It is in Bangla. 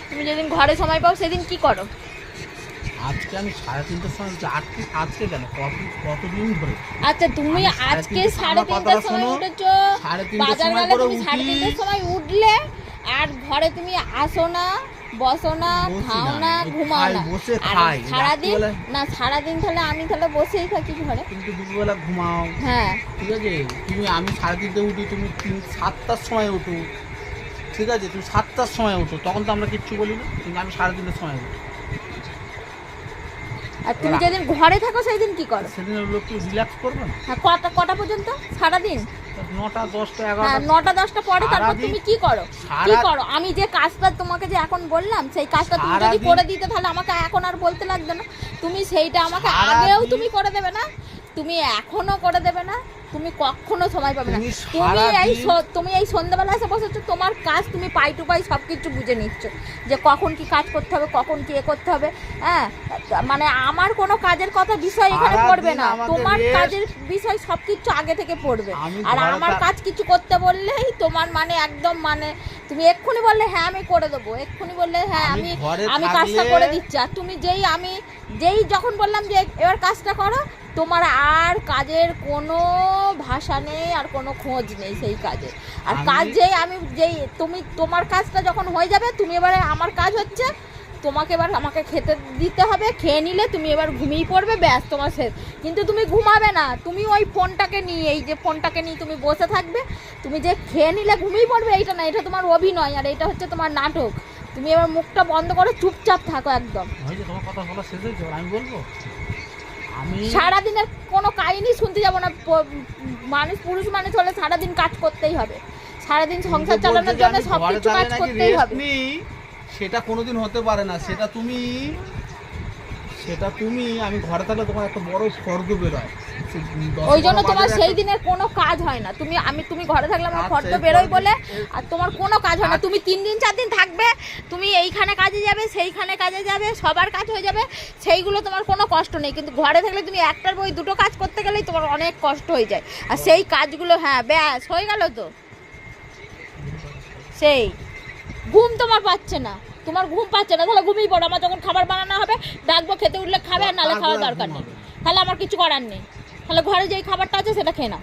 তুমি যেদিন ঘরে সময় পাও সেদিন কি করো? আজকে আমি 3:30টার সময় আজকে কেন কতদিন ধরে। আচ্ছা তুমি আজকে 3:30টার সময় উঠেছো, বাজার গেলে তুমি 3:30টার সময় উঠলে আর ঘরে তুমি আসো না, বসো না, খাও না, ঘুমাও না, আর সারাদিন তাহলে আমি তাহলে বসেই থাকি ঘরে। কিন্তু দুপুরবেলা ঘুমাও। হ্যাঁ ঠিক আছে, আমি 3:30টায় উঠি, তুমি 7টার সময় উঠো। ঠিক আছে, তুমি 7টার সময় উঠো, তখন তো আমরা কিচ্ছু বলি না, কিন্তু আমি 3:30টার সময় উঠি। আর তুমি যেদিন ঘরে থাকো সেই দিন কি করো? সেদিন লোক একটু রিল্যাক্স করবে না। হ্যাঁ, কটা পর্যন্ত সারাদিন? 9টা 10টা 11টা। হ্যাঁ, 9টা 10টা পরে তারপর তুমি কি করো? কি করো? আমি যে কাজটা তোমাকে যে এখন বললাম সেই কাজটা তুমি যদি করে দিতে তাহলে আমাকে এখন আর বলতে লাগতো না। তুমি সেইটা আমাকে আগেও তুমি করে দেবে না, তুমি এখনো করে দেবে না, তুমি কখনো সময় পাবে না। তুমি এই সন্ধ্যাবেলা এসে বসেছো, তোমার কাজ তুমি পাই টু পাই সব কিছু বুঝে নিচ্ছ যে কখন কি কাজ করতে হবে, কখন কি এ করতে হবে। হ্যাঁ, মানে আমার কোনো কাজের কথা বিষয় এখানে পড়বে না, তোমার কাজের বিষয় সব কিছু আগে থেকে পড়বে। আর আমার কাজ কিছু করতে বললেই তোমার মানে একদম মানে তুমি এক্ষুনি বললে হ্যাঁ আমি করে দেবো, এক্ষুনি বললে হ্যাঁ আমি কাজটা করে দিচ্ছি। আর তুমি যেই যখন বললাম যে এবার কাজটা করো, তোমার আর কাজের কোনো ভাষা নেই আর কোনো খোঁজ নেই সেই কাজে। আর কাজ তোমার কাজটা যখন হয়ে যাবে, তুমি এবারে আমার কাজ হচ্ছে তোমাকে এবার আমাকে খেতে দিতে হবে, খেয়ে নিলে তুমি এবার ঘুমিয়ে পড়বে, ব্যাস তোমার শেষ। কিন্তু তুমি ঘুমাবে না, তুমি ওই ফোনটাকে নিয়ে এই যে ফোনটাকে নিয়ে তুমি বসে থাকবে। তুমি যে খেয়ে নিলে ঘুমিয়ে পড়বে এইটা না, এটা তোমার অভিনয় আর এটা হচ্ছে তোমার নাটক। তুমি এবার মুখটা বন্ধ করে চুপচাপ থাকো একদম। তোমার কথা বলা শেষ হয়েছে, আমি বলবো সারাদিনের কোনো কাহিনী শুনতে যাবো না। পুরুষ মানুষ হলে সারাদিন কাজ করতেই হবে, সারাদিন সংসার চালানোর জন্য সব কিছু কাজ করতেই হবে। সেটা কোনোদিন হতে পারে না। সেটা তুমি আমি ঘরে থাকলে তোমার একটা বড় ফর্দ বেরোয়, ওই জন্য তোমার সেই দিনের কোনো কাজ হয় না। তুমি ঘরে থাকলে আমার ফর্দ বেরোয় বলে আর তোমার কোনো কাজ হয় না। তুমি 3 দিন 4 দিন থাকবে, তুমি এইখানে কাজে যাবে, সেইখানে কাজে যাবে, সবার কাজ হয়ে যাবে, সেইগুলো তোমার কোনো কষ্ট নেই। কিন্তু ঘরে থাকলে তুমি একটার বই 2টো কাজ করতে গেলেই তোমার অনেক কষ্ট হয়ে যায়। আর সেই কাজগুলো হ্যাঁ ব্যাস হয়ে গেল তো। সেই ঘুম তোমার পাচ্ছে না, তাহলে ঘুমিয়ে পড়ো। আমার যখন খাবার বানানো হবে ডাকবো, খেতে উঠলে খাবে, আর নাহলে খাওয়ার দরকার নেই। তাহলে আমার কিছু করার নেই, তাহলে ঘরে যেই খাবারটা আছে সেটা খেয়ে নাও।